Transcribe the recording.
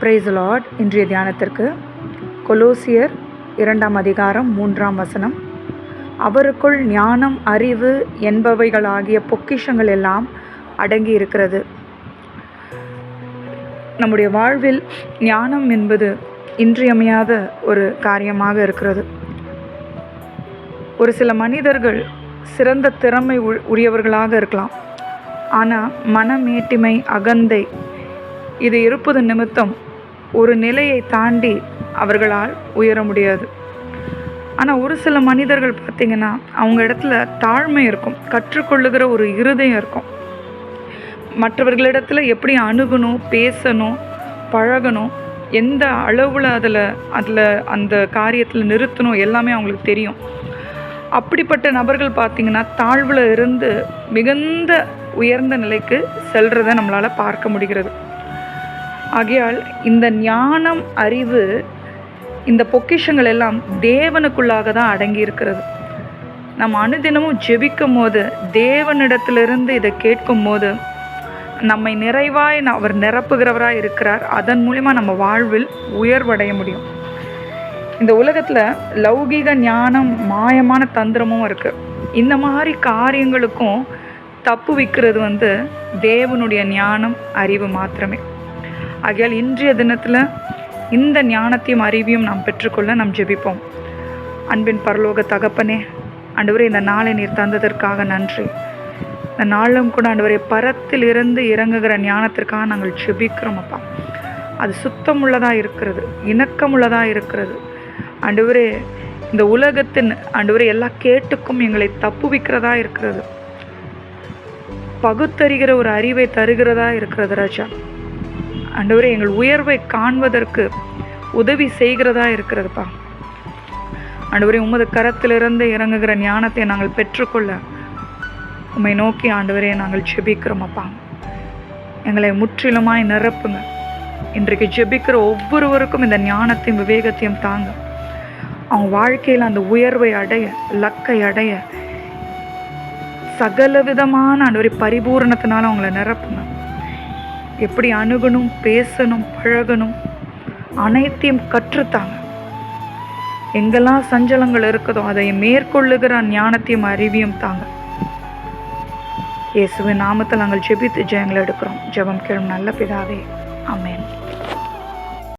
Price Lord. இன்றைய தியானத்திற்கு கொலோசியர் 2 அதிகாரம் 3 அவருக்குள் ஞானம், அறிவு என்பவைகளாகிய பொக்கிஷங்கள் எல்லாம் அடங்கி இருக்கிறது. நம்முடைய வாழ்வில் ஞானம் என்பது இன்றியமையாத ஒரு காரியமாக இருக்கிறது. ஒரு சில மனிதர்கள் சிறந்த திறமை உரியவர்களாக இருக்கலாம். ஆனால் மனமேட்டிமை, அகந்தை இது இருப்பது நிமித்தம் ஒரு நிலையை தாண்டி அவர்களால் உயர முடியாது. ஆனால் ஒரு சில மனிதர்கள் பார்த்திங்கன்னா அவங்க இடத்துல தாழ்மை இருக்கும், கற்றுக்கொள்ளுகிற ஒரு இருதயம் இருக்கும். மற்றவர்களிடத்தில் எப்படி அணுகணும், பேசணும், பழகணும், எந்த அளவில் அதில் அந்த காரியத்தில் நிறுத்தணும் எல்லாமே அவங்களுக்கு தெரியும். அப்படிப்பட்ட நபர்கள் பார்த்திங்கன்னா தாழ்வில் இருந்து மிகுந்த உயர்ந்த நிலைக்கு செல்றதை நம்மளால் பார்க்க முடிகிறது. ஆகையால் இந்த ஞானம், அறிவு, இந்த பொக்கிஷங்கள் எல்லாம் தேவனுக்குள்ளாக தான் அடங்கி இருக்கிறது. நம்ம அனுதினமும் ஜெபிக்கும் போது, தேவனிடத்திலிருந்து இதை கேட்கும் போது நம்மை நிறைவாய் அவர் நிரப்புகிறவராக இருக்கிறார். அதன் மூலிமா நம்ம வாழ்வில் உயர்வடைய முடியும். இந்த உலகத்தில் லௌகீக ஞானம், மாயமான தந்திரமும் இருக்குது. இந்த மாதிரி காரியங்களுக்கும் தப்பு வைக்கிறது தேவனுடைய ஞானம், அறிவு மாத்திரமே. ஆகையால் இன்றைய தினத்தில் இந்த ஞானத்தையும் அறிவையும் நாம் பெற்றுக்கொள்ள நாம் ஜெபிப்போம். அன்பின் பரலோக தகப்பனே, ஆண்டவரே, இந்த நாளை நீர் தந்ததற்காக நன்றி. இந்த நாளும் கூட ஆண்டவரே, பரத்திலிருந்து இறங்குகிற ஞானத்திற்காக நாங்கள் ஜெபிக்கிறோம் அப்பா. அது சுத்தமுள்ளதாக இருக்கிறது, இணக்கமுள்ளதாக இருக்கிறது. ஆண்டவரே, இந்த உலகத்தின் ஆண்டவரே எல்லா கேட்டுக்கும் எங்களை தப்புவிக்கிறதா இருக்கிறது. பகுத்தறிகிற ஒரு அறிவை தருகிறதா இருக்கிறது ராஜா. ஆண்டவரே, எங்கள் உயர்வை காண்பதற்கு உதவி செய்கிறதா இருக்கிறதுப்பா. ஆண்டவரே, உமது கரத்திலிருந்து இறங்குகிற ஞானத்தை நாங்கள் பெற்றுக்கொள்ள உம்மை நோக்கி ஆண்டவரே நாங்கள் ஜெபிக்கிறோம் அப்பா. எங்களை முற்றிலுமாய் நிரப்புங்க. இன்றைக்கு ஜெபிக்கிற ஒவ்வொருவருக்கும் இந்த ஞானத்தையும் விவேகத்தையும் தாங்க. அவங்க வாழ்க்கையில் அந்த உயர்வை அடைய, லக்கை அடைய சகல விதமான ஆண்டவரே பரிபூரணத்தினால அவங்கள நிரப்புங்க. எப்படி அணுகணும், பேசணும், பழகணும், அனைத்தையும் கற்றுத்தாங்க. எங்கெல்லாம் சஞ்சலங்கள் இருக்குதோ அதை மேற்கொள்ளுகிற ஞானத்தையும் அறிவியும் தாங்க. இயேசுவின் நாமத்தில் நாங்கள் ஜெபித்து ஜெயங்களை எடுக்கிறோம். ஜெபம் கேளும் நல்ல பிதாவே, ஆமென்.